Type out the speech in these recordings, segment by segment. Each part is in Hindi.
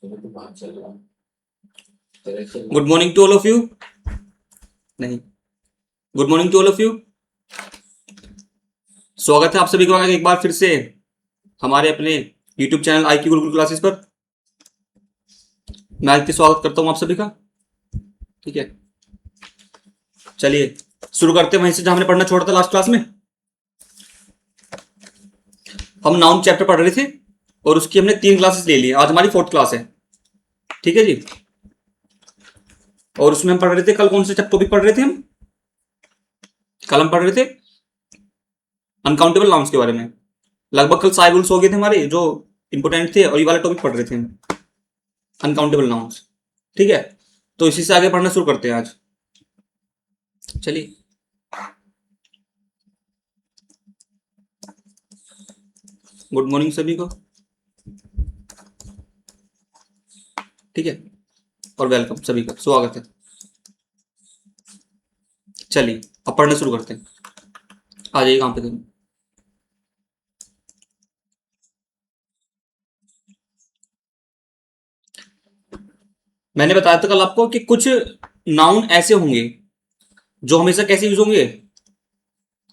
Good morning to all of you. नहीं, good morning to all of you. स्वागत है आप सभी का एक बार फिर से हमारे अपने YouTube channel IQ Gurukul classes पर। मैं आदित्य स्वागत करता हूं आप सभी का। ठीक है, चलिए शुरू करते हैं वहीं से जहां हमने पढ़ना छोड़ा था लास्ट क्लास में। हम नाउन चैप्टर पढ़ रहे थे और उसकी हमने 3 क्लासेस ले ली। आज हमारी 4th क्लास है। ठीक है जी। और उसमें हम पढ़ रहे थे, कल कौन से टॉपिक पढ़ रहे थे हम? कल हम पढ़ रहे थे अनकाउंटेबल नाउन्स के बारे में। लगभग कल सारे रूल्स हो गए थे हमारे जो इंपोर्टेंट थे, और ये वाला टॉपिक पढ़ रहे थे हम, अनकाउंटेबल नाउन्स। ठीक है, तो इसी से आगे पढ़ना शुरू करते हैं आज। चलिए, गुड मॉर्निंग सभी को। ठीक है, और वेलकम सभी का, स्वागत है। चलिए अब पढ़ना शुरू करते हैं। आ जाइए कहां पे थे? मैंने बताया था कल आपको कि कुछ नाउन ऐसे होंगे जो हमेशा कैसे यूज होंगे?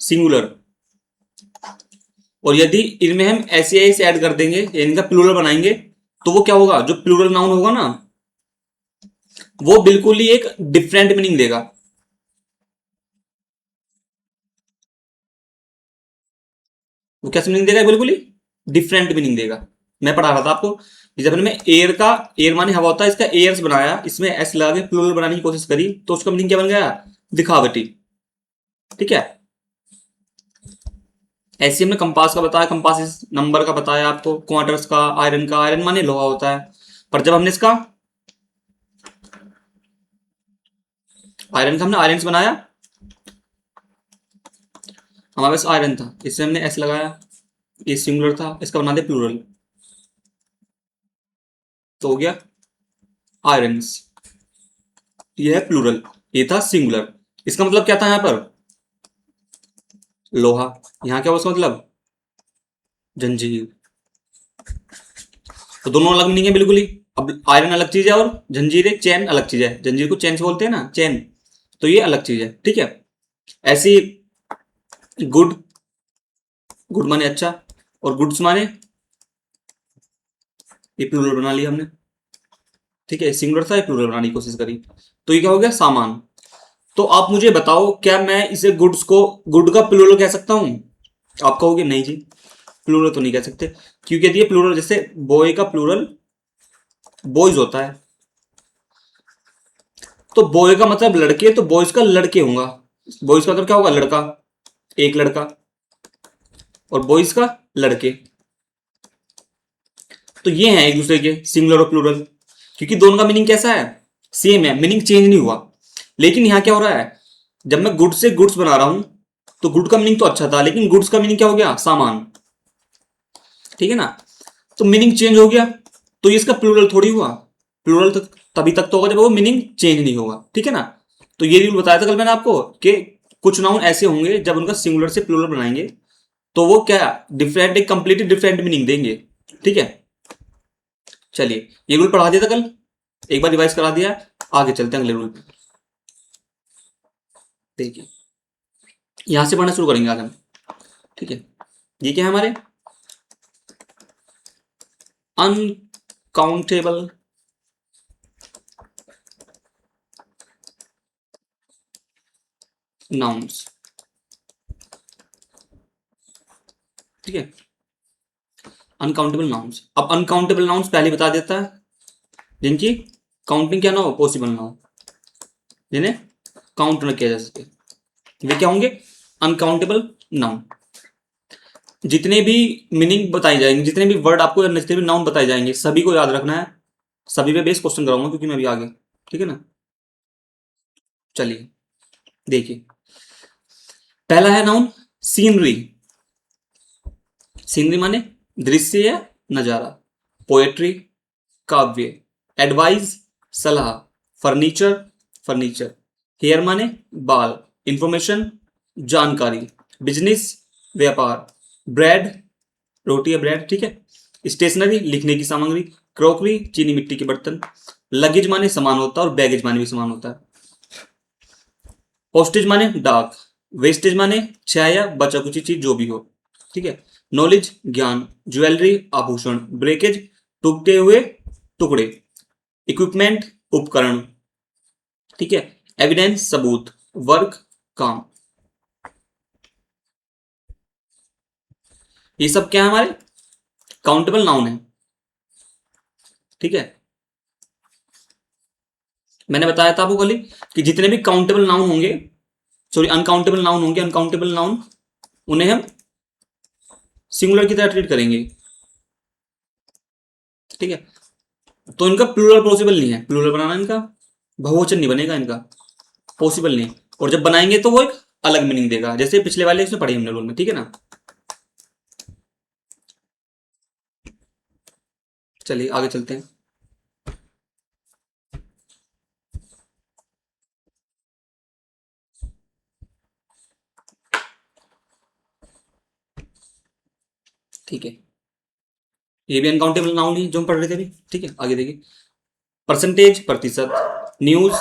सिंगुलर। और यदि इनमें हम ऐसे ऐसे ऐड कर देंगे, इनका प्लूरल बनाएंगे, तो वो क्या होगा? जो प्लूरल नाउन होगा ना, वो बिल्कुल ही एक डिफरेंट मीनिंग देगा। वो कैसे मीनिंग देगा? बिल्कुल ही डिफरेंट मीनिंग देगा। मैं पढ़ा रहा था आपको, जब मैंने एयर का, एयर माने हवा होता है, इसका एयर्स बनाया, इसमें एस लगा के प्लूरल बनाने की कोशिश करी, तो उसका मीनिंग क्या बन गया? दिखावटी। ठीक है, ऐसे हमने कंपास का बताया, कंपास इस नंबर का बताया आपको, क्वार्टर्स का, आयरन का, आयरन माने लोहा होता है। पर जब हमने इसका आयरन का हमने आयरन्स बनाया, हमारे पास आयरन था, इससे हमने एस लगाया, ये सिंगुलर था, इसका बना दे प्लूरल, तो हो गया आयरन्स। ये है प्लूरल, ये था सिंगुलर। इसका मतलब क्या था यहां पर? लोहा। यहां क्या हुआ उसका मतलब? जंजीर। तो दोनों अलग मीनिंग है बिल्कुल ही। अब आयरन अलग चीज है और जंजीर है, चैन अलग चीज है। जंजीर को चैन से बोलते हैं ना, चैन, तो ये अलग चीज है। ठीक है, ऐसी गुड, गुड माने अच्छा, और गुड्स माने, ये प्लूरल बना लिया हमने। ठीक है, सिंगुलर था, ये प्लूरल बनाने की कोशिश करी, तो ये क्या हो गया? सामान। तो आप मुझे बताओ, क्या मैं इसे गुड्स को, गुड का प्लूरल कह सकता हूं? आप कहोगे नहीं जी, प्लूरल तो नहीं कह सकते, क्योंकि यदि ये प्लूरल, जैसे बॉय का प्लूरल बॉयज होता है, तो बॉय का मतलब लड़के, तो बॉयज का लड़के होगा। बॉयज का मतलब क्या होगा? लड़का, एक लड़का, और बॉयज का लड़के। तो ये हैं एक दूसरे के सिंगुलर और प्लूरल, क्योंकि दोनों का मीनिंग कैसा है? सेम है, मीनिंग चेंज नहीं हुआ। लेकिन यहां क्या हो रहा है? जब मैं गुड से गुड्स बना रहा हूं, तो गुड का मीनिंग तो अच्छा था, लेकिन गुड्स का मीनिंग क्या हो गया? सामान। ठीक है ना, तो मीनिंग चेंज हो गया, तो ये इसका प्लूरल थोड़ी हुआ। प्लूरल तो तभी तक तो होगा जब वो मीनिंग चेंज नहीं होगा। ठीक है ना, तो ये रूल बताया था कल मैंने आपको कि कुछ नाउन ऐसे होंगे जब उनका सिंगुलर से प्लूरल बनाएंगे, तो वो क्या, डिफरेंट, एक कंप्लीटली डिफरेंट मीनिंग देंगे। ठीक है, चलिए ये रूल पढ़ा दिया था कल, एक बार रिवाइज करा दिया। आगे चलते हैं अगले रूल पे। देखिए, यहां से पढ़ना शुरू करेंगे आज हम। ठीक है, ये क्या है हमारे? Uncountable nouns. ठीक है, अनकाउंटेबल नाउन्स। अब अनकाउंटेबल नाउन्स पहले बता देता है, जिनकी काउंटिंग क्या ना हो, पॉसिबल ना हो, जिन्हें काउंट न किया जा सके, वे क्या होंगे? Uncountable noun. जितने भी मीनिंग बताई जाएंगे, जितने भी वर्ड आपको, जितने भी नाउन बताए जाएंगे, सभी को याद रखना है। सभी पे बेस क्वेश्चन कराऊंगा, क्योंकि मैं अभी आगे। ठीक है ना, चलिए देखिए, पहला है नाउन सीनरी। सीनरी माने दृश्य या नजारा, पोएट्री काव्य, एडवाइस सलाह, फर्नीचर फर्नीचर, हेयर माने बाल, इंफॉर्मेशन जानकारी, बिजनेस व्यापार, ब्रेड रोटी या ब्रेड। ठीक है, स्टेशनरी लिखने की सामग्री, क्रोकरी चीनी मिट्टी के बर्तन। लगेज माने सामान होता है और बैगेज माने भी सामान होता है। पोस्टेज माने डाक। वेस्टेज माने छाया बचा कुछ चीज जो भी हो। ठीक है। नॉलेज ज्ञान। ज्वेलरी आभूषण। ब्रेकेज टूटते हुए टुकड़े। इक्विपमेंट उपकरण। ठीक है। एविडेंस सबूत। वर्क काम। ये सब क्या है हमारे काउंटेबल नाउन है। ठीक है। मैंने बताया था आपको कल कि जितने भी काउंटेबल नाउन होंगे, सॉरी अनकाउंटेबल नाउन होंगे, अनकाउंटेबल नाउन उन्हें हम सिंगुलर की तरह ट्रीट करेंगे। ठीक है। तो इनका प्लूरल पॉसिबल नहीं है, प्लूरल बनाना इनका बहुवचन नहीं बनेगा, इनका पॉसिबल नहीं। और जब बनाएंगे तो वो एक अलग मीनिंग देगा, जैसे पिछले वाले इसमें पढ़ी हमने रूल में। ठीक है ना। चलिए आगे चलते हैं। ठीक है। ये भी अनकाउंटेबल नाउन ही जो हम पढ़ रहे थे अभी। ठीक है आगे देखिए। परसेंटेज प्रतिशत। न्यूज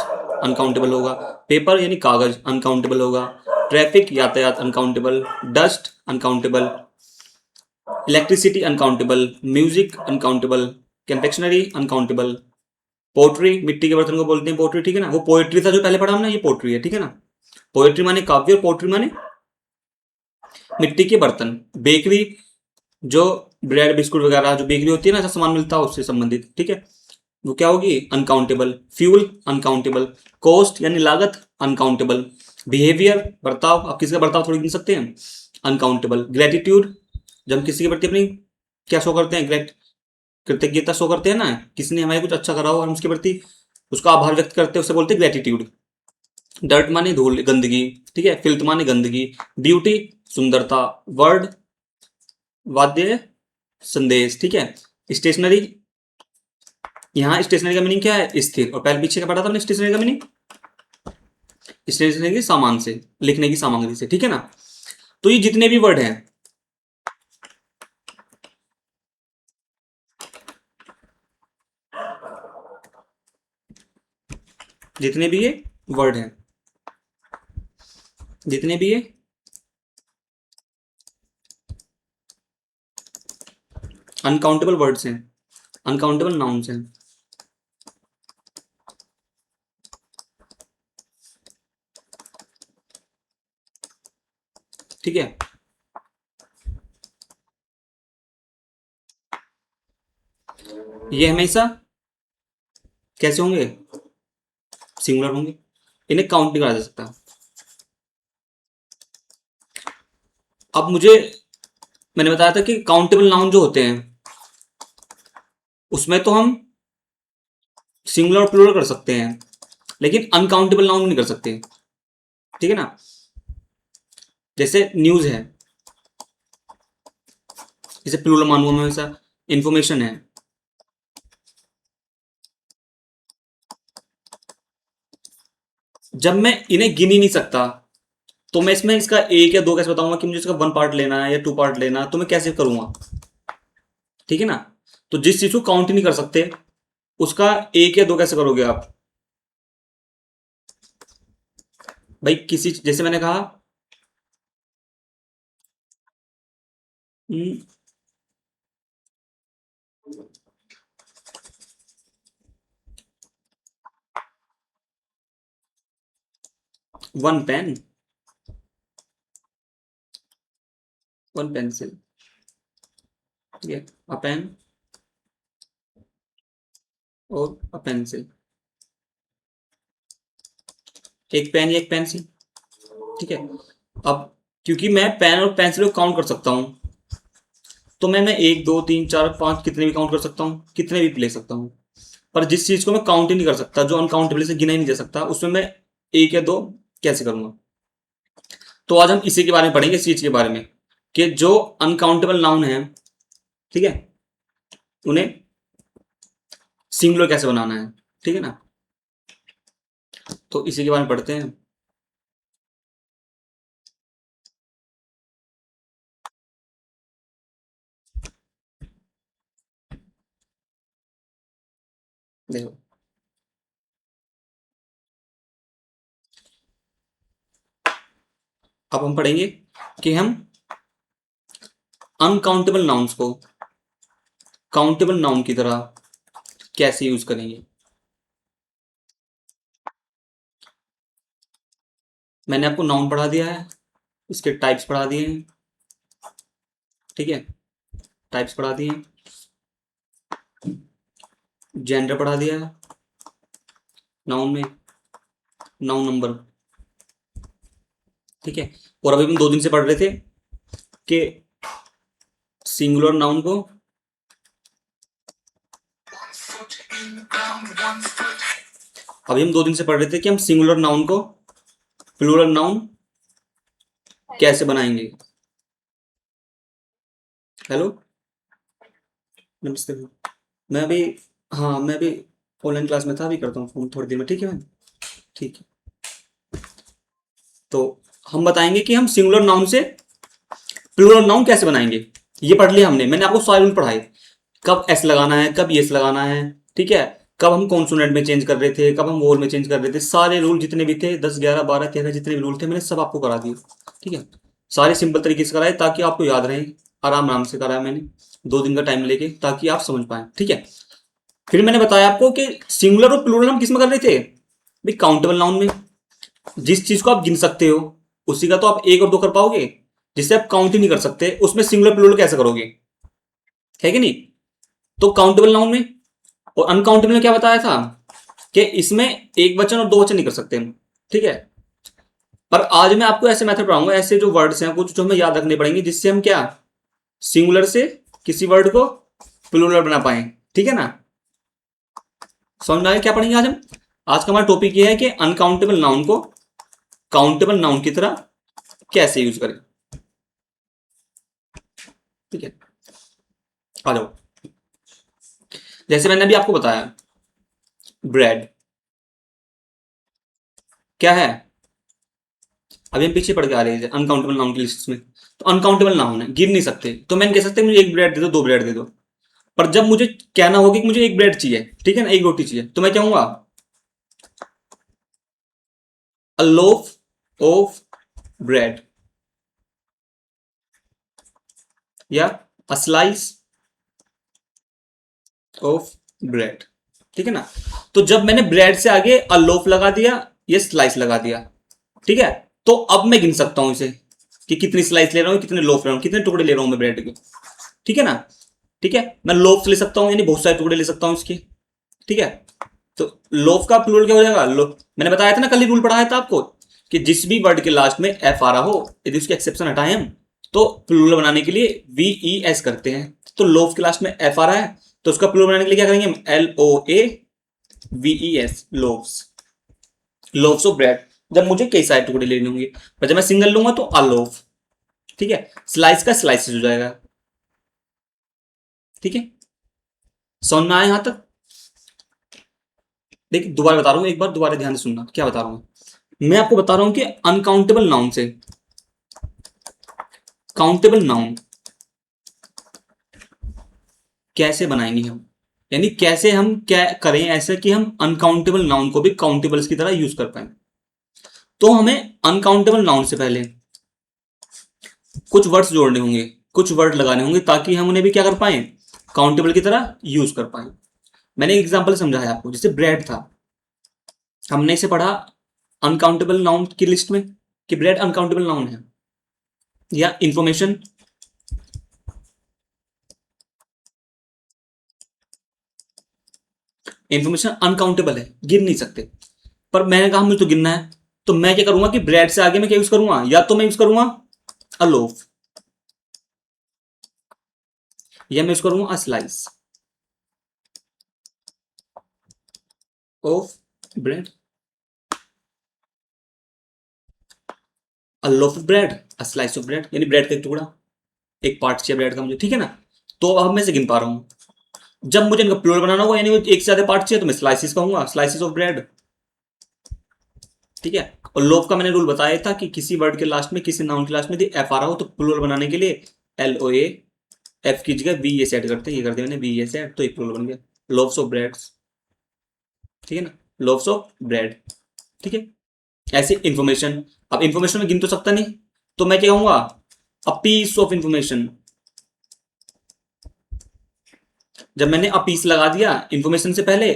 अनकाउंटेबल होगा। पेपर यानी कागज अनकाउंटेबल होगा। ट्रैफिक यातायात uncountable. Dust uncountable. Electricity uncountable. Music uncountable. Confectionery uncountable. Pottery मिट्टी के बर्तन को बोलते हैं पोट्री। ठीक है ना। वो पोएट्री था जो पहले पढ़ा हमने, ये पोट्री है। ठीक है ना। पोएट्री माने काव्य और पोट्री माने मिट्टी के बर्तन। बेकरी जो ब्रेड बिस्कुट वगैरह जो बेकरी होती है ना, ऐसा सामान मिलता है उससे संबंधित। ठीक है। वो क्या होगी अनकाउंटेबल। Fuel uncountable. कॉस्ट यानी लागत अनकाउंटेबल। बिहेवियर बर्ताव, आप किसी का बर्ताव थोड़ी गिन सकते हैं, अनकाउंटेबल। ग्रेटिट्यूड जब हम किसी के प्रति अपनी क्या शो करते हैं, ग्रेट कृतज्ञता शो करते हैं ना, किसी ने हमारे कुछ अच्छा करा हो और हम उसके प्रति उसका आभार व्यक्त करते हैं, उसे बोलते हैं ग्रेटिट्यूड। डर्ट माने धूल गंदगी। ठीक है। फिल्थ माने गंदगी। ब्यूटी सुंदरता। वर्ड वाद्य संदेश। ठीक है। स्टेशनरी, यहाँ स्टेशनरी का मीनिंग क्या है, स्थिर। और पहले पीछे का पढ़ा था हमने स्टेशनरी का मीनिंग, स्टेशनरी सामान से, लिखने की सामग्री से। ठीक है ना। तो ये जितने भी वर्ड हैं, जितने भी ये वर्ड हैं, जितने भी ये अनकाउंटेबल वर्ड्स हैं, अनकाउंटेबल नाउन्स हैं। ठीक है। ये हमेशा कैसे होंगे, सिंगुलर होंगे, इन्हें काउंट नहीं करा जा सकता। अब मुझे, मैंने बताया था कि काउंटेबल नाउन जो होते हैं उसमें तो हम सिंगुलर और प्लूरल कर सकते हैं, लेकिन अनकाउंटेबल नाउन नहीं कर सकते। ठीक है ना। जैसे न्यूज है, इसे प्लूरल मानूंगा मैं हमेशा। इंफॉर्मेशन है, जब मैं इन्हें गिन ही नहीं सकता तो मैं इसमें इसका एक या दो कैसे बताऊंगा कि मुझे इसका वन पार्ट लेना है या टू पार्ट लेना है, तो मैं कैसे करूंगा। ठीक है ना। तो जिस चीज को काउंट ही नहीं कर सकते उसका एक या दो कैसे करोगे आप। भाई किसी, जैसे मैंने कहा वन पेन, वन पेंसिल। ठीक है। अ पेन और अ पेंसिल, एक पेन या एक पेंसिल। ठीक है। अब क्योंकि मैं पेन और पेंसिल को काउंट कर सकता हूं, तो मैं एक दो तीन चार पांच कितने भी काउंट कर सकता हूं, कितने भी ले सकता हूं। पर जिस चीज को मैं काउंट ही नहीं कर सकता, जो अनकाउंटेबल से गिना ही नहीं जा सकता, उसमें मैं एक या दो कैसे करूंगा। तो आज हम इसी के बारे में पढ़ेंगे, इस चीज के बारे में कि जो अनकाउंटेबल नाउन है, ठीक है, उन्हें सिंगुलर कैसे बनाना है। ठीक है ना। तो इसी के बारे में पढ़ते हैं। देखो, अब हम पढ़ेंगे कि हम अनकाउंटेबल नाउन्स को काउंटेबल नाउन की तरह कैसे यूज करेंगे। मैंने आपको नाउन पढ़ा दिया है, इसके टाइप्स पढ़ा दिए हैं, ठीक है, टाइप्स पढ़ा दिए हैं, जेंडर पढ़ा दिया है नाउन में, नाउन नंबर, ठीक है। और अभी हम 2 दिन से पढ़ रहे थे कि सिंगुलर नाउन को अभी हम 2 दिन से पढ़ रहे थे कि हम सिंगुलर नाउन को प्लूरल नाउन कैसे बनाएंगे। हेलो, नमस्ते। मैं अभी, हाँ मैं अभी ऑनलाइन क्लास में था, अभी करता हूँ फोन थोड़ी देर में, ठीक है मैम, ठीक है। तो हम बताएंगे कि हम सिंगुलर नाउन से प्लूरल नाउन कैसे बनाएंगे। ये पढ़ लिया हमने, मैंने आपको सारे रूल पढ़ाए, कब एस लगाना है, कब एस लगाना है, ठीक है, कब हम कॉन्सोनेंट में चेंज कर रहे थे, कब हम वोवल में चेंज कर रहे थे, सारे रूल जितने भी थे 10 11 12 13 जितने भी रूल थे मैंने सब आपको करा दिए, ठीक है। सारे सिंपल तरीके से कराए ताकि आपको याद रहे, आराम आराम से कराया मैंने 2 दिन का टाइम लेके ताकि आप समझ पाए, ठीक है। फिर मैंने बताया आपको कि सिंगुलर और प्लूरल हम किस में कर रहे थे भाई, काउंटेबल नाउन में। जिस चीज को आप गिन सकते हो उसी का तो आप 1 और 2 कर पाओगे, जिससे आप काउंट ही नहीं कर सकते उसमें सिंगुलर प्लूरल कैसे करोगे, है कि नहीं। तो काउंटेबल नाउन में और अनकाउंटेबल में क्या बताया था कि इसमें एक वचन और 2 वचन नहीं कर सकते हम, ठीक है। पर आज मैं आपको ऐसे मेथड पढ़ाऊंगा, ऐसे जो वर्ड्स हैं कुछ जो हमें याद रखने पड़ेंगे, जिससे हम क्या सिंगुलर से किसी वर्ड को प्लूरल बना पाए, ठीक है ना। समझ में आया क्या पढ़ेंगे आज हम। आज का हमारा टॉपिक ये है कि अनकाउंटेबल नाउन को काउंटेबल नाउन की तरह कैसे यूज करें, ठीक है। आ जाओ, जैसे मैंने अभी आपको बताया ब्रेड क्या है, अभी हम पीछे पढ़ के आ रहे हैं अनकाउंटेबल नाउन की लिस्ट में। तो अनकाउंटेबल नाउन है, गिन नहीं सकते, तो मैं नहीं कह सकते मुझे 1 ब्रेड दे दो, 2 ब्रेड दे दो। पर जब मुझे कहना होगा कि मुझे 1 ब्रेड चाहिए, ठीक है ना, 1 रोटी चाहिए, तो मैं कहूंगा अ लोफ ऑफ ब्रेड या अ स्लाइस ऑफ ब्रेड, ठीक है ना। तो जब मैंने ब्रेड से आगे अ लोफ लगा दिया या स्लाइस लगा दिया, ठीक है, तो अब मैं गिन सकता हूं इसे कि कितनी स्लाइस ले रहा हूं, कितने लोफ ले रहा हूं, कितने टुकड़े ले रहा हूं मैं ब्रेड के, ठीक है ना। ठीक है, मैं लोफ ले सकता हूं यानी बहुत सारे टुकड़े ले सकता हूं इसके, ठीक है। तो लोफ का प्लूरल क्या हो जाएगा, लो मैंने बताया था ना, कल ही रूल पढ़ाया था आपको कि जिस भी वर्ड के लास्ट में एफ आ रहा हो यदि उसके एक्सेप्शन हटाएं हम तो प्लूरल बनाने के लिए वी ई एस करते हैं। तो लोफ के लास्ट में एफ आ रहा है तो उसका प्लूरल बनाने के लिए क्या करेंगे हम, L O A V E S, loaves, loaves of bread. जब मुझे कई सारे टुकड़े लेने होंगे, पर जब मैं सिंगल लूंगा तो अ लोफ, ठीक है। स्लाइस का स्लाइसेस हो जाएगा, ठीक है। समझ में आया यहां तक। देखिए दोबारा बता रहा हूं, एक बार दोबारा ध्यान से सुनना क्या बता रहा हूं मैं आपको बता रहा हूं कि अनकाउंटेबल नाउन से काउंटेबल नाउन कैसे बनाएंगे हम, यानी कैसे हम क्या करें ऐसे कि हम अनकाउंटेबल नाउन को भी काउंटेबल्स की तरह यूज कर पाए। तो हमें अनकाउंटेबल नाउन से पहले कुछ वर्ड्स जोड़ने होंगे, कुछ वर्ड लगाने होंगे ताकि हम उन्हें भी क्या कर पाए, काउंटेबल की तरह यूज कर पाए। मैंने एक एग्जांपल समझाया आपको, जैसे ब्रेड था, हमने इसे पढ़ा अनकाउंटेबल नाउन की लिस्ट में कि ब्रेड अनकाउंटेबल नाउन है, या इंफॉर्मेशन, इंफॉर्मेशन अनकाउंटेबल है, गिन नहीं सकते। पर मैंने कहा मुझे तो गिनना है, तो मैं क्या करूंगा कि ब्रेड से आगे मैं क्या यूज करूंगा, या तो मैं यूज करूंगा अ लोफ या मैं यूज करूंगा a slice of bread, a loaf of bread, a slice of bread, यानी ब्रेड का एक टुकड़ा, एक पार्ट चाहिए ब्रेड का मुझे, ठीक है ना। तो अब मैं से गिन पा रहा हूं। जब मुझे इनका प्लूरल बनाना होगा यानी एक से ज्यादा पार्ट चाहिए तो मैं स्लाइसिस कहूंगा, स्लाइसिस ऑफ ब्रेड, ठीक है। और लोफ का मैंने रूल बताया था कि किसी वर्ड के लास्ट में, किसी नाउन के लास्ट में यदि एफ आ रहा हो तो प्लूरल बनाने के लिए एल ओ ए एफ की जगह वी ए से ऐड करते हैं, ये करते मैंने वी ए से ऐड, तो एक प्लूरल बन गया लोव्स ऑफ ब्रेड्स, ठीक है ना, लोव्स ऑफ ब्रेड। ठीक है, ऐसी इंफॉर्मेशन। अब इंफॉर्मेशन में गिन तो सकता नहीं, तो मैं क्या कहूंगा, अ पीस ऑफ इंफॉर्मेशन। जब मैंने अ पीस लगा दिया इंफॉर्मेशन से पहले,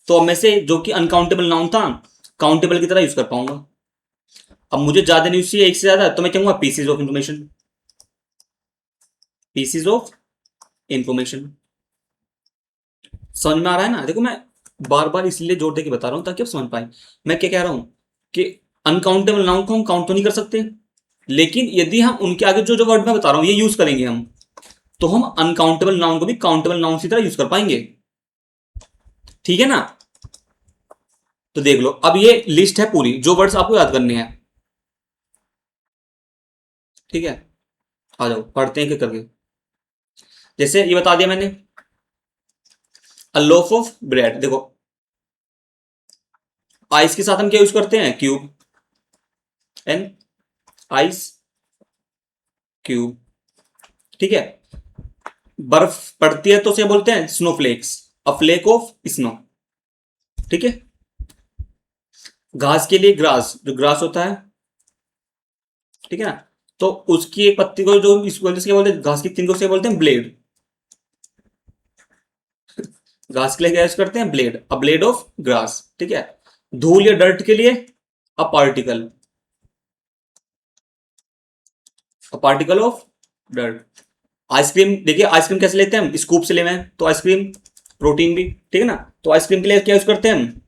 तो अब में से जो कि अनकाउंटेबल नाउन था, काउंटेबल की तरह यूज कर पाऊंगा। अब मुझे ज्यादा न्यूज चाहिए, एक से ज्यादा, तो मैं कहूंगा PCs of information, PCs of information. समझ में आ रहा है ना? देखो मैं बार बार इसलिए जोर दे के बता रहा हूं ताकि आप समझ पाए। मैं क्या कह रहा हूं कि अनकाउंटेबल नाउन को हम काउंट तो नहीं कर सकते, लेकिन यदि हम उनके आगे जो जो वर्ड मैं बता रहा हूं ये यूज करेंगे हम, तो हम अनकाउंटेबल नाउन को भी काउंटेबल नाउन की तरह यूज कर पाएंगे। ठीक है ना? तो देख लो, अब ये लिस्ट है पूरी जो वर्ड्स आपको याद करने हैं। ठीक है, आ जाओ पढ़ते हैं क्या करके। जैसे ये बता दिया मैंने, अ लोफ ऑफ ब्रेड। देखो आइस के साथ हम क्या यूज करते हैं, क्यूब, एन आइस क्यूब। ठीक है, बर्फ पड़ती है तो उसे बोलते हैं snowflakes, a flake of snow. ठीक है, घास के लिए ग्रास, जो ग्रास होता है, ठीक है ना, तो उसकी एक पत्ती को जो इस वजह से क्या बोलते हैं, घास की तिनकों से बोलते हैं ब्लेड। घास के लिए क्या यूज करते हैं, blade, a blade of grass. ठीक है, धूल या डर्ट के लिए a particle, a particle of dirt. Ice cream, देखिए आइसक्रीम कैसे लेते हैं हम, स्कूप से ले हैं, तो आइसक्रीम प्रोटीन भी, ठीक है ना, तो आइसक्रीम के लिए क्या यूज करते हैं हम,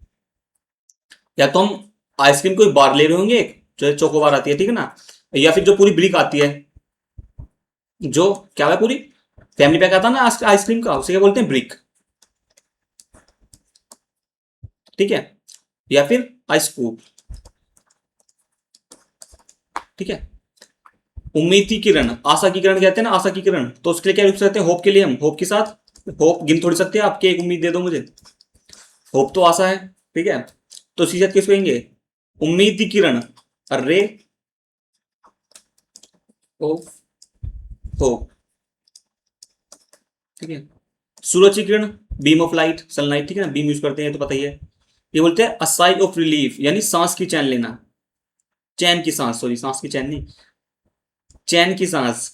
या तो हम आइसक्रीम कोई बार ले रहे होंगे, जो चोको बार आती है, ठीक है ना, या फिर जो पूरी ब्रिक आती है, जो क्या है पूरी फैमिली पैक आता है ना आइसक्रीम का, उसे क्या बोलते हैं, ब्रिक। ठीक है, या फिर आइस स्कूप। ठीक है, उम्मीद की किरण, आशा की किरण कहते हैं ना, आशा की किरण, तो उसके लिए क्या यूज करते हैं, होप के लिए हम होप के साथ, होप गिन थोड़ी सकते हैं आपके, एक उम्मीद दे दो मुझे, होप तो आशा है। ठीक है, तो इसी साथ किस कहेंगे, उम्मीद की किरण, रे ऑफ होप। ठीक है, सूरज की किरण, बीम ऑफ लाइट, सनलाइट, ठीक है ना, बीम यूज करते हैं तो पता ही है। ये बोलते हैं अ साई ऑफ रिलीफ, यानी सांस की चैन लेना, चैन की सांस, सॉरी सांस की चैन नहीं, चैन की सांस।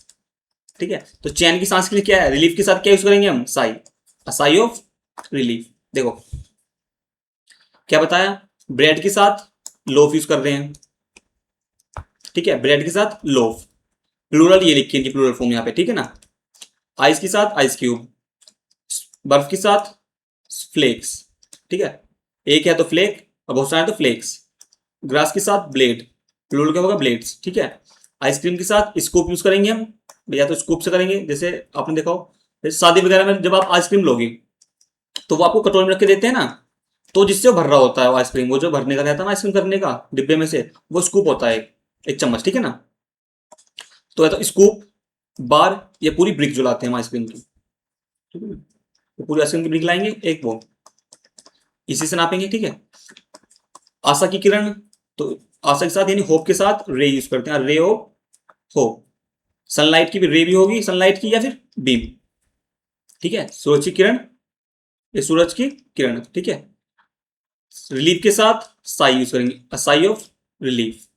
ठीक है, तो चैन की सांस के लिए क्या है, रिलीफ के साथ क्या यूज करेंगे हम, साई, अ साई ऑफ रिलीफ। देखो क्या बताया, ब्रेड के साथ लोफ यूज कर रहे हैं। ठीक है, ब्रेड के साथ लोफ, प्लूरल ये लिखी है प्लूरल फॉर्म यहाँ पे, ठीक है ना, आइस के साथ आइस क्यूब, बर्फ के साथ फ्लेक्स। ठीक है, एक है तो फ्लेक और बहुत सारे तो फ्लेक्स। ग्रास के साथ ब्लेड, प्लूरल क्या होगा, ब्लेड्स। ठीक है, आइसक्रीम के साथ स्कूप यूज करेंगे हम, या तो स्कूप से करेंगे, जैसे आपने देखा हो जैसे शादी वगैरह में जब आप आइसक्रीम लोगे तो वो आपको कटोरी में रख के देते हैं ना, तो जिससे वो भर रहा होता है वो आइसक्रीम, वो जो भरने का रहता है ना आइसक्रीम करने का डिब्बे में से, वो स्कूप होता है, एक चम्मच। ठीक है ना, तो है तो स्कूप, बार, ये पूरी ब्रिक जो लाते हैं हम आइसक्रीम की। ठीक है ना, तो पूरी आइसक्रीम की ब्रिक लाएंगे एक, वो इसी से नापेंगे। ठीक है, आशा की किरण, तो आशा के साथ यानी होप के साथ रे यूज करते हैं, रे ऑफ होप। सनलाइट की भी रे भी होगी, सनलाइट की या फिर बीम। ठीक है, सूरज की किरण, ये सूरज की किरण। ठीक है, रिलीफ के साथ साई यूज करेंगे, अ साई ऑफ रिलीफ।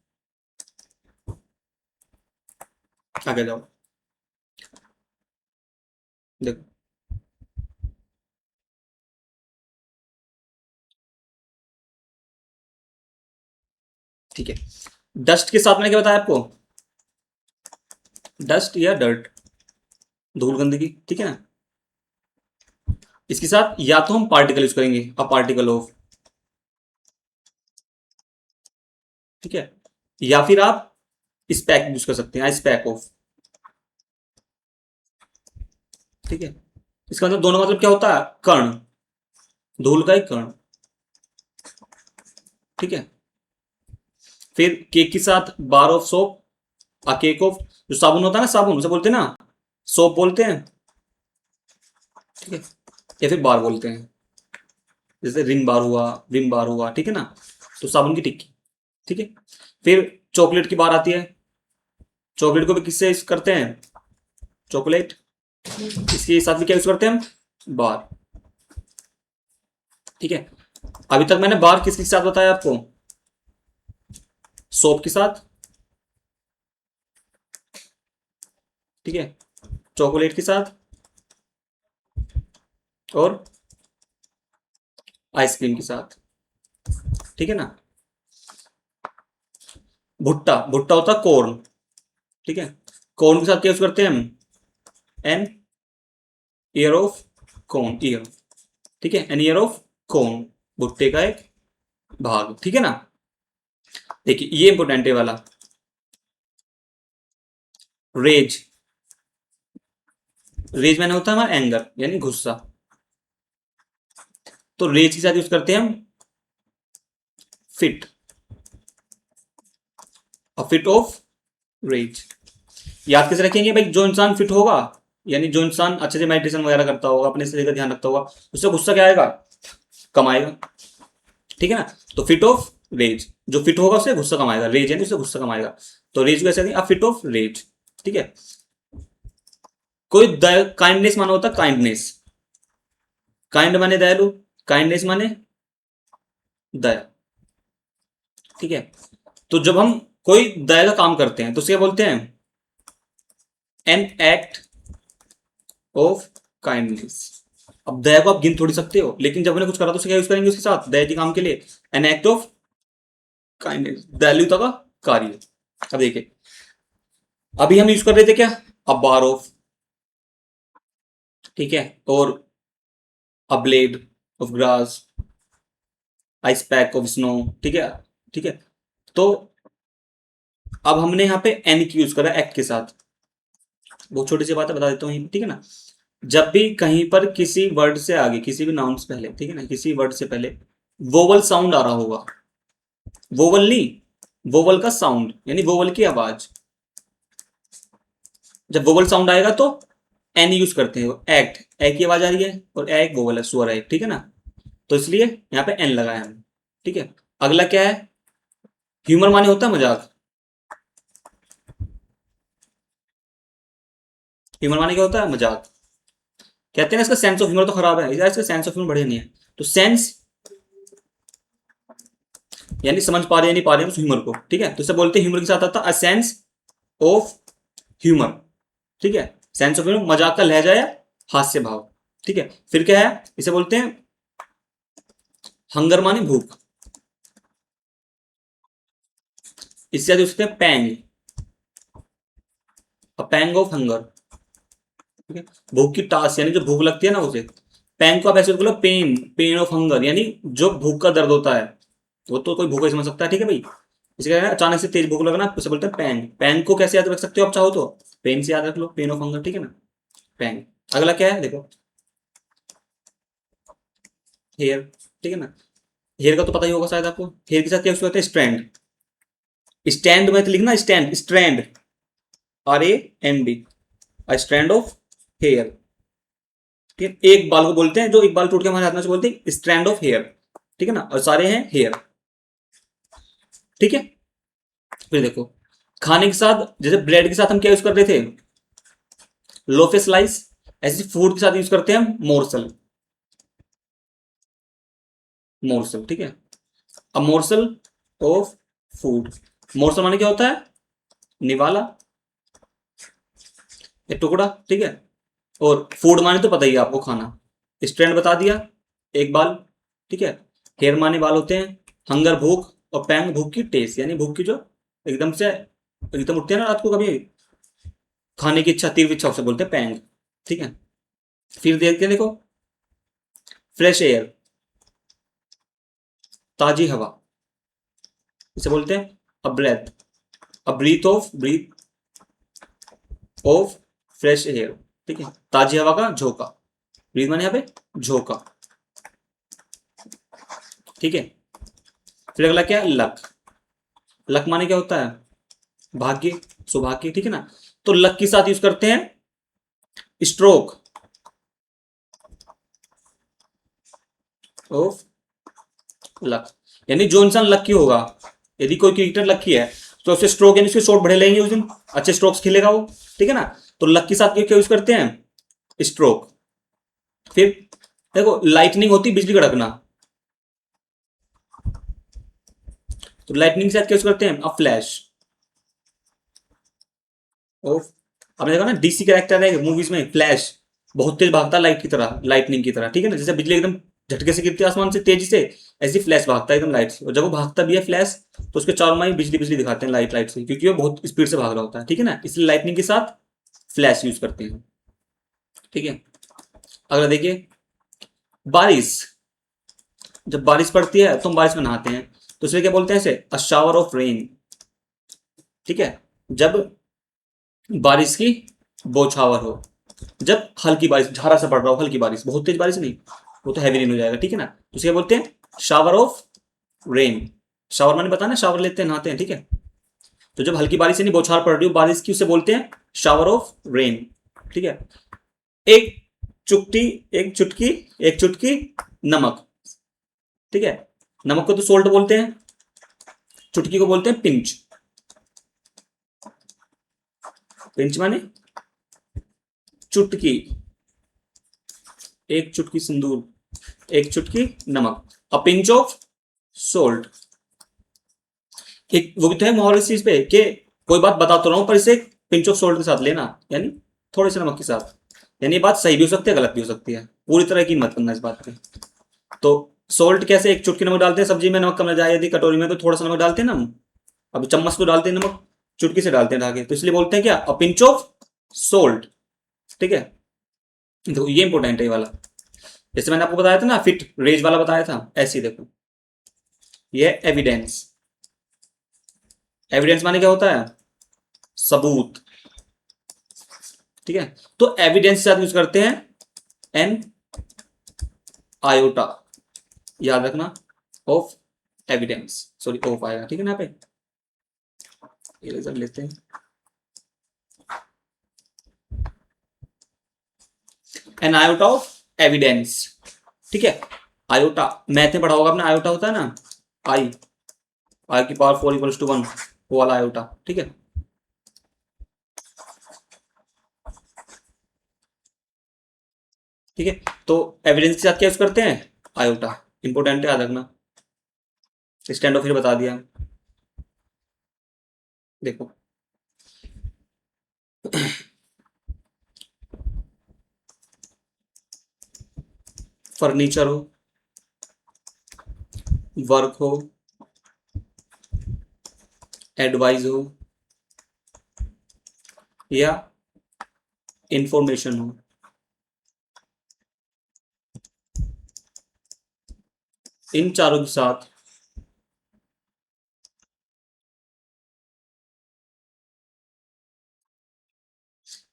आगे जाओ, देखो ठीक है, डस्ट के साथ मैंने क्या बताया आपको, डस्ट या डर्ट, धूल गंदगी। ठीक है ना, इसके साथ या तो हम पार्टिकल यूज करेंगे, अ पार्टिकल ऑफ। ठीक है, या फिर आप स्पैक यूज कर सकते हैं, स्पैक ऑफ। ठीक है, इसका मतलब दोनों मतलब क्या होता है, कण, धूल का एक कण। ठीक है, फिर केक के साथ bar of soap, a cake of, जो साबुन होता है ना, साबुन उसे बोलते हैं ना, सोप बोलते हैं। ठीक है, या फिर बार बोलते हैं, जैसे रिन बार हुआ, विम बार हुआ। ठीक है ना, तो साबुन की टिक्की। ठीक है, फिर चॉकलेट की बार आती है, चॉकलेट को भी किससे यूज करते हैं, चॉकलेट, इसके साथ भी क्या यूज करते हैं हम, बार। ठीक है, अभी तक मैंने बार किसके साथ बताया आपको? सोप के साथ, ठीक है, चॉकलेट के साथ, और आइसक्रीम के साथ, ठीक है ना। भुट्टा, भुट्टा होता है कॉर्न, ठीक है। कॉर्न के साथ क्या यूज करते हैं हम? An ear of corn, ear, ठीक है, एन ईयर ऑफ कॉर्न, भुट्टे का एक भाग, ठीक है ना। देखिए ये इंपोर्टेंट है वाला, रेज, रेज मैंने होता है हमारा एंगर यानी गुस्सा, तो रेज के साथ यूज करते हैं हम fit, a fit of rage. याद कैसे रखेंगे भाई? जो इंसान फिट होगा, यानी जो इंसान अच्छे से मेडिटेशन वगैरह करता होगा, अपने शरीर का ध्यान रखता होगा, उससे गुस्सा क्या आएगा? कम आएगा, ठीक है ना। तो फिट ऑफ रेज, जो फिट होगा उसे गुस्सा कमाएगा, रेज यानी उसे गुस्सा कमाएगा, तो रेज को ऐसे अ फिट ऑफ रेज, ठीक है। कोई काइंडनेस माना होता है काइंडनेस, काइंड माने दयालु, काइंडनेस माने दया, ठीक है। तो जब हम कोई दया का काम करते हैं तो उसे क्या बोलते हैं? An act of kindness. अब दया को आप गिन थोड़ी सकते हो, लेकिन जब उन्हें कुछ करा तो उसे क्या यूज करेंगे उसके साथ दया के काम के लिए? एन एक्ट ऑफ काइंडनेस, दयालुता का कार्य। अब देखिए, अभी हम यूज कर रहे थे क्या? अ बार ऑफ, ठीक है, और a blade of grass, ice pack of snow, ठीक है, ठीक है। तो अब हमने यहाँ पे एन की यूज करा एक्ट के साथ, बहुत छोटी सी बात है, बता देता हूँ, ठीक है ना। जब भी कहीं पर किसी वर्ड से आगे, किसी भी नाउन से पहले, ठीक है ना, किसी वर्ड से पहले वोवल साउंड आ रहा होगा, वोवल नहीं, वोवल का साउंड यानी वोवल की आवाज, जब वोवल साउंड आएगा तो एन यूज करते हैं, एक्ट, ए की आवाज आ रही है और ए एक वोवल है, स्वर है, ठीक है ना, तो इसलिए यहाँ पे एन लगाया हम, ठीक है। अगला क्या है? ह्यूमर माने होता है मजाक, ह्यूमर माने क्या होता है? मजाक। कहते हैं ना इसका सेंस ऑफ ह्यूमर तो खराब है यार, इसका सेंस ऑफ ह्यूमर बढ़िया नहीं है, तो सेंस यानी समझ पा रहे हैं नहीं पा रहे हैं उस ह्यूमर को, ठीक है, तो इसे बोलते हैं ह्यूमर के साथ आता है अ सेंस ऑफ ह्यूमर, ठीक है। सेंस ऑफ ह्यूमर मजाक का लहजा या हास्य भाव, ठीक है। फिर क्या है? इसे बोलते हैं हंगर माने भूख, इससे आगे उसके पैंग, अ पैंग ऑफ हंगर, ठीक है, भूख की टास यानी जो भूख लगती है ना उसे। पैंग को आप ऐसे बोलो पेन, पेन ऑफ हंगर यानी जो भूख का दर्द होता है, वो तो कोई भूख ही समझ सकता है, ठीक है भाई। इसे क्या है? अचानक से तेज भूख लगना, उसे बोलते हैं पैंग। पैंग को कैसे याद रख सकते हो आप चाहो तो? पेन से याद रख लो, पेन ऑफ हंगर, ठीक है ना, पैंग। अगला क्या है देखो, हेयर, ठीक है ना। हेयर का तो पता ही होगा शायद आपको, हेयर के साथ क्या यूज करते हैं? स्ट्रैंड, स्टैंड में तो लिखना stand, strand, R A N D, a strand of hair, ठीक है। एक बाल को बोलते हैं, जो एक बाल टूट के हमारे हाथ में से बोलते हैं स्ट्रैंड ऑफ हेयर, ठीक है ना, और सारे हैं हेयर, ठीक है। फिर देखो, खाने के साथ जैसे ब्रेड के साथ हम क्या यूज कर रहे थे? लोफे स्लाइस, ऐसे फूड के साथ यूज करते हैं हम मोरसल, मोरसल, ठीक है, अ मोरसल ऑफ फूड। मोरसल माने क्या होता है? निवाला, एक टुकड़ा, ठीक है, और फूड माने तो पता ही है आपको, खाना। स्ट्रैंड बता दिया, एक बाल, ठीक है। हेयर माने बाल होते हैं, हंगर भूख, और पैंग भूख की टेस्ट यानी भूख की जो एकदम से एकदम उठती है ना रात को कभी, खाने की इच्छा, तीव्र इच्छा, उसे बोलते हैं पैंग, ठीक है। फिर देख के देखो, फ्रेश एयर, ताजी हवा, इसे बोलते हैं a breath, a breath of fresh air, ठीक है, ताजी हवा का झोंका, ब्रीथ माने यहाँ पे झोंका, ठीक है। फिर अगला क्या है? लक, लक माने क्या होता है? भाग्य, सौभाग्य, ठीक है ना। तो लक के साथ यूज करते हैं स्ट्रोक ऑफ लक, यानी जो इंसान लकी होगा, यदि कोई क्रिकेटर लकी है तो उससे स्ट्रोक यानी उसके शॉट बढ़े लेंगे उस दिन, अच्छे स्ट्रोक्स खेलेगा वो, ठीक है ना। तो लक के साथ क्या यूज करते हैं? स्ट्रोक। फिर देखो, लाइटनिंग होती बिजली कड़कना, तो लाइटनिंग के साथ क्या यूज करते हैं? A flash of. आपने देखा ना डीसी कैरेक्टर है मूवीज में, फ्लैश बहुत तेज भागता है लाइट की तरह, लाइटनिंग की तरह, ठीक है ना, जैसे बिजली एकदम झटके से गिरती है आसमान से तेजी से, ऐसे फ्लैश भागता है एकदम लाइट से। और जब वो भागता भी है फ्लैश, तो उसके चारों में बिजली बिजली दिखाते हैं लाइट लाइट से, क्योंकि वो बहुत स्पीड से भाग रहा होता है, ठीक है ना, इसलिए लाइटनिंग के साथ फ्लैश यूज करते हैं, ठीक है। अगला देखिए, बारिश। जब बारिश पड़ती है तो हम बारिश में नहाते हैं, तो इसलिए क्या बोलते हैं इसे? अ शावर ऑफ रेन, ठीक है। जब बारिश की बौछावर हो, जब हल्की बारिश झारा सा पड़ रहा हो, हल्की बारिश, बहुत तेज बारिश नहीं, वो तो हैवी रेन हो जाएगा, ठीक है ना, तो इसे क्या बोलते हैं? Shower of rain. शावर मैंने बताया ना, शावर लेते हैं नहाते हैं, ठीक है। तो जब हल्की बारिश यानी बौछार पड़ रही हो बारिश की, उसे बोलते हैं शावर ऑफ रेन, ठीक है। एक चुटकी, एक चुटकी, एक चुटकी नमक, ठीक है। नमक को तो सोल्ट बोलते हैं, चुटकी को बोलते हैं पिंच। पिंच माने चुटकी, एक चुटकी सिंदूर, एक चुटकी नमक, अ पिंच ऑफ सोल्ट। एक वो भी तो है मोरल इस चीज पे कि कोई बात बता तो रहा हूं पर इसे पिंच ऑफ सोल्ट के साथ लेना, यानी थोड़े से नमक के साथ। यानी ये बात सही भी हो सकती है, गलत भी हो सकती है, पूरी तरह की मत करना इस बात पे। तो सोल्ट कैसे? एक चुटकी नमक डालते हैं सब्जी में, नमक कम रह जाए यदि कटोरी में तो थोड़ा सा नमक डालते हैं ना हम, अब चम्मच तो डालते हैं नमक, चुटकी से डालते हैं ढाके, तो इसलिए बोलते हैं क्या? अ पिंच ऑफ सोल्ट, ठीक है। देखो ये इंपॉर्टेंट है ये वाला, जैसे मैंने आपको बताया था ना फिट रेज वाला बताया था, ऐसे ही देखो ये एविडेंस। एविडेंस माने क्या होता है? सबूत, ठीक है। तो एविडेंस के साथ यूज करते हैं एन आयोटा, याद रखना, ऑफ एविडेंस, सॉरी ऑफ आएगा, ठीक है ना, यहाँ पे इरेजर लेते हैं। एन आयोटा ऑफ एविडेंस, ठीक है। आयोटा मैथ में पढ़ा होगा आपने, आयोटा होता है ना, आई, आई की पावर 4 इक्वल्स टू 1, वो वाला आयोटा, ठीक है। ठीक है, तो एविडेंस के साथ क्या यूज करते हैं? आयोटा, इंपोर्टेंट है, याद रखना, स्टैंड ऑफ फिर बता दिया। देखो फर्नीचर हो, वर्क हो, एडवाइस हो, या इंफॉर्मेशन हो, इन चारों के साथ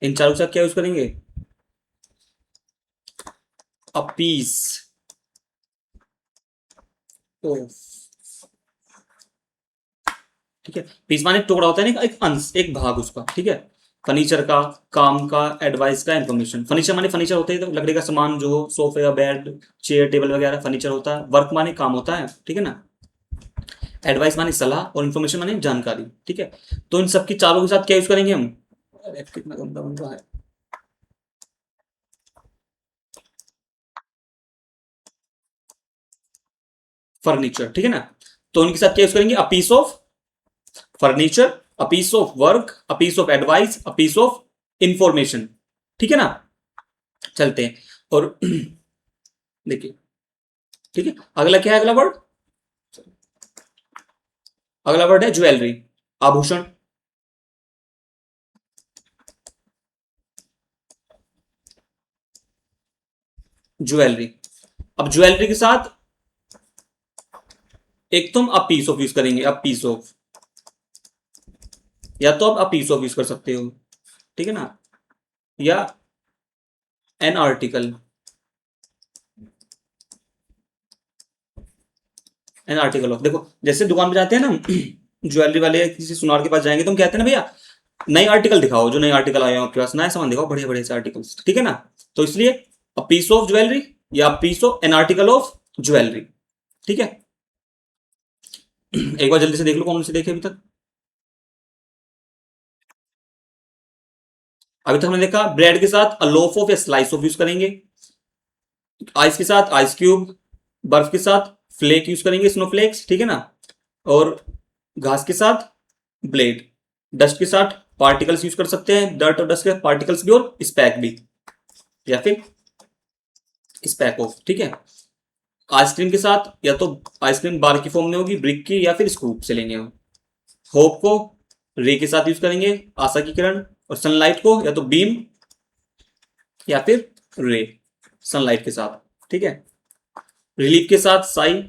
इन चारों के साथ क्या यूज करेंगे? अ पीस ऑफ, ठीक है। पीस माने टुकड़ा होता है ना, एक अंश, एक भाग उसका, ठीक है। फर्नीचर का, काम का, एडवाइस का, इंफॉर्मेशन। फर्नीचर माने फर्नीचर होता है तो लकड़ी का सामान जो हो, सोफे या बेड, चेयर टेबल वगैरह फर्नीचर होता है। वर्क माने काम होता है, ठीक है ना। एडवाइस माने सलाह, और इन्फॉर्मेशन माने जानकारी, ठीक है। तो इन सबकी चारों के साथ क्या यूज करेंगे हम? अरे कितना गंदा बन रहा है, फर्नीचर, ठीक है ना। तो उनके साथ क्या यूज करेंगे? A piece of furniture, a piece of work, a piece of advice, a piece of information, ठीक है ना। चलते हैं और देखिए, ठीक है। अगला क्या है? अगला वर्ड, अगला वर्ड है ज्वेलरी, आभूषण, ज्वेलरी। अब ज्वेलरी के साथ एक तुम अ पीस ऑफ यूज करेंगे, अ पीस ऑफ, या तो आप अ पीस ऑफ यूज कर सकते हो, ठीक है ना, या an article, N article of. देखो जैसे दुकान पे जाते हैं ना ज्वेलरी वाले किसी सुनार के पास जाएंगे तो हम कहते हैं ना भैया नई आर्टिकल दिखाओ, जो नई आर्टिकल आए हो आपके पास, नया सामान दिखाओ, बढ़िया बढ़िया से आर्टिकल्स, ठीक है ना। तो इसलिए अ पीस ऑफ ज्वेलरी या piece of an article of jewellery, ठीक है। एक बार जल्दी से देख लो कौन से देखे अभी तक। अभी तक हमने देखा ब्रेड के साथ अ लोफ ऑफ या स्लाइस ऑफ यूज करेंगे, आइस के साथ आइस क्यूब, बर्फ के साथ फ्लेक यूज करेंगे, स्नो फ्लेक्स, ठीक है ना। और घास के साथ ब्लेड, डस्ट के साथ पार्टिकल्स यूज कर सकते हैं, डर्ट और डस्ट के पार्टिकल्स भी, और स्पैक भी, या फिर स्पैक ऑफ, ठीक है। आइसक्रीम के साथ या तो आइसक्रीम बार की फॉर्म में होगी, ब्रिक की, या फिर स्कूप से लेंगे हम। होप को रे के साथ यूज करेंगे, आशा की किरण, और सनलाइट को या तो बीम या फिर रे, सनलाइट के साथ, ठीक है। रिलीफ के साथ साई,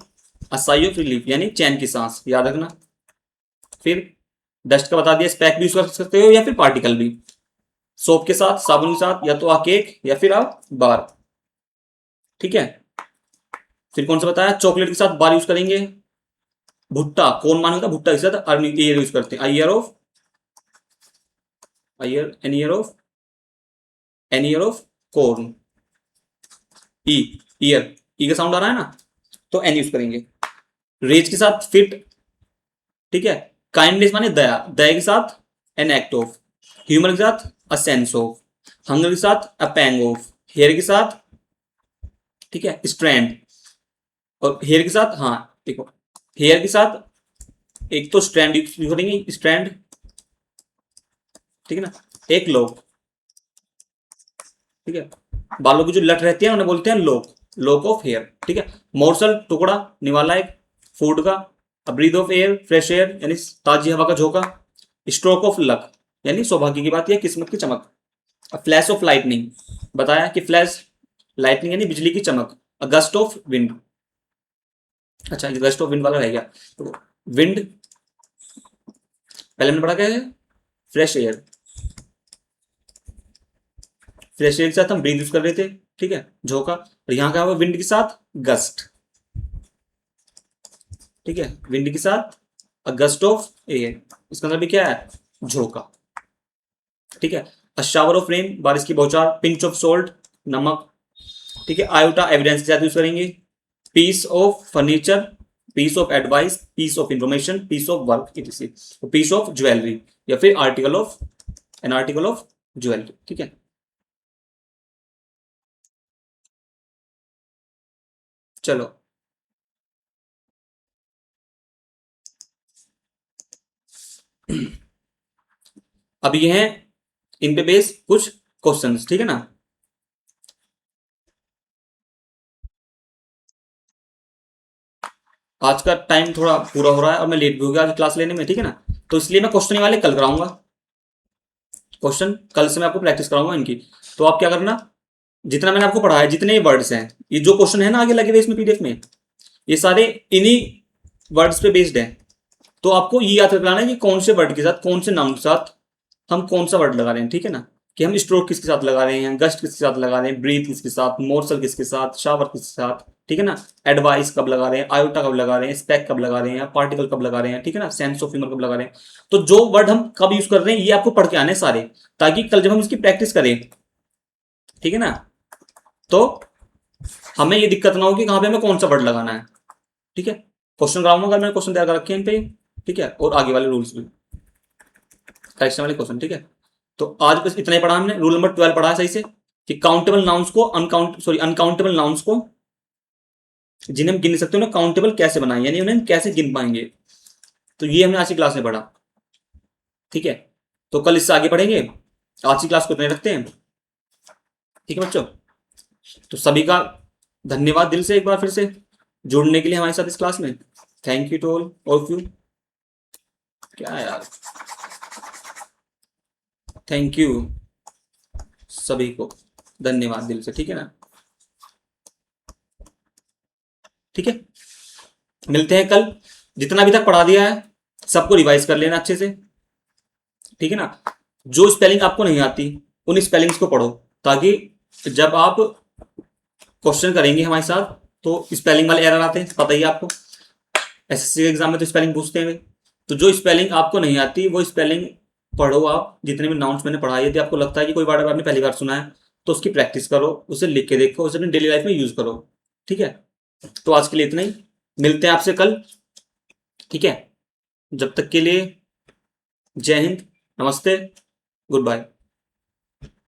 साई ऑफ रिलीफ यानी चैन की सांस, याद रखना। फिर डस्ट का बता दिया, स्पैक भी यूज कर सकते हो या फिर पार्टिकल भी। सोप के साथ, साबुन के साथ या तो आ केक या फिर आ बार, ठीक है। फिर कौन सा बताया, चॉकलेट के साथ बार यूज करेंगे। भुट्टा, कौन मानेगा, भुट्टा के साथ ईयर यूज करते हैं, ear of, ear, an ear of corn, E, ear, E का साउंड आ रहा है ना, तो एन यूज करेंगे। रेज के साथ फिट, ठीक है। काइंडनेस माने दया, दया के साथ एन एक्ट ऑफ। ह्यूमर के साथ अ सेंस ऑफ। हंगर के साथ अ पैंग ऑफ। हेयर के साथ, ठीक है, स्ट्रैंड, और हेयर के साथ, हाँ देखो, हेयर के साथ एक तो स्ट्रैंड यूज करेंगे, स्ट्रैंड, ठीक है ना, एक लोक, ठीक है। बालों की जो लट रहती है उन्हें बोलते हैं लोक, लोक ऑफ हेयर, ठीक है। मोर्सल, टुकड़ा, निवाला एक फूड का। Breath of air, fresh air यानी ताजी हवा का झोंका। स्ट्रोक ऑफ लक यानी सौभाग्य की बात या किस्मत की चमक। फ्लैश ऑफ लाइटनिंग, बताया कि फ्लैश लाइटनिंग यानी बिजली की चमक। गस्ट ऑफ विंड, अच्छा गस्ट ऑफ विंड वाला रह गया, तो विंड पहले हमने पढ़ा क्या है, फ्रेश एयर, फ्रेश एयर के साथ हम ब्रीथ यूज कर रहे थे, ठीक है, झोंका। और यहाँ क्या हुआ, विंड के साथ गस्ट, ठीक है, विंड के साथ गस्ट ऑफ एयर, इसका मतलब भी क्या है, झोंका, ठीक है। अ शावर ऑफ रेन, बारिश की बौछार। पिंच ऑफ सोल्ट, नमक, ठीक है। आयोटा, एविडेंस के साथ यूज करेंगे। Piece of furniture, piece of advice, piece of information, piece of work, it piece of jewellery, या फिर article of, an article of jewellery, ठीक है। चलो, अब ये हैं इन पे बेस कुछ क्वेश्चंस, ठीक है ना। आज का टाइम थोड़ा पूरा हो रहा है और मैं लेट भी हो गया आज क्लास लेने में, ठीक है ना, तो इसलिए मैं क्वेश्चन वाले कल कराऊंगा, क्वेश्चन कल से मैं आपको प्रैक्टिस कराऊंगा इनकी। तो आप क्या करना, जितना मैंने आपको पढ़ाया है, जितने वर्ड्स हैं, ये जो क्वेश्चन है ना आगे लगे हुए इसमें पीडीएफ में, ये सारे इन्हीं वर्ड्स पे बेस्ड है। तो आपको ये याद रखना है कि कौन से वर्ड के साथ, कौन से नाउन के साथ हम कौन सा वर्ड लगा रहे हैं, ठीक है ना। कि हम स्ट्रोक किसके साथ लगा रहे हैं, गस्ट किसके साथ लगा रहे हैं, ब्रीथ किसके साथ, मोर्सल किसके साथ, शावर किसके साथ, ठीक है ना। एडवाइस कब लगा रहे हैं, आयोटा कब लगा रहे हैं, स्पेक कब लगा रहे हैं, पार्टिकल कब लगा रहे हैं, ठीक है ना, सेंस ऑफ ह्यूमर कब लगा रहे हैं। तो जो वर्ड हम कब यूज कर रहे हैं ये आपको पढ़ के आने सारे, ताकि कल जब हम इसकी प्रैक्टिस करें, ठीक है ना, तो हमें ये दिक्कत ना हो कि कहाँ पे हमें कौन सा वर्ड लगाना है, ठीक है। क्वेश्चन कराऊंगा, अगर मैंने क्वेश्चन तैयार कर रखे हैं इन पे, ठीक है, और आगे वाले रूल्स भी, करेक्शन वाले क्वेश्चन, ठीक है। तो आज बस इतना ही पढ़ा हमने, रूल नंबर 12 पढ़ा है सही से, कि काउंटेबल नाउन्स को अनकाउंटेबल नाउन्स को जिन्हें हम गिन नहीं सकते उन्हें काउंटेबल कैसे बनाएं, यानी उन्हें कैसे गिन पाएंगे। तो ये हमने आज की क्लास में पढ़ा, ठीक है। तो कल इससे आगे पढ़ेंगे, आज की क्लास को इतने रखते हैं, ठीक है बच्चों। तो सभी का धन्यवाद दिल से एक बार फिर से जुड़ने के लिए हमारे साथ इस क्लास में। Thank you to all of you. क्या है यार, थैंक यू सभी को, धन्यवाद दिल से, ठीक है ना, ठीक है। मिलते हैं कल, जितना अभी तक पढ़ा दिया है सबको रिवाइज कर लेना अच्छे से, ठीक है ना। जो स्पेलिंग आपको नहीं आती उन स्पेलिंग्स को पढ़ो, ताकि जब आप क्वेश्चन करेंगे हमारे साथ तो स्पेलिंग वाले एरर आते हैं, पता ही है आपको, एसएससी के एग्जाम में तो स्पेलिंग पूछते हैं। तो जो स्पेलिंग आपको नहीं आती वो स्पेलिंग पढ़ो आप, जितने भी नाउन्स मैंने पढ़ाई, यदि आपको लगता है कि कोई वर्ड आपने पहली बार सुना है तो उसकी प्रैक्टिस करो, उसे लिख के देखो, उसे अपनी डेली लाइफ में यूज करो, ठीक है। तो आज के लिए इतना ही, मिलते हैं आपसे कल, ठीक है। जब तक के लिए जय हिंद, नमस्ते, गुड बाय।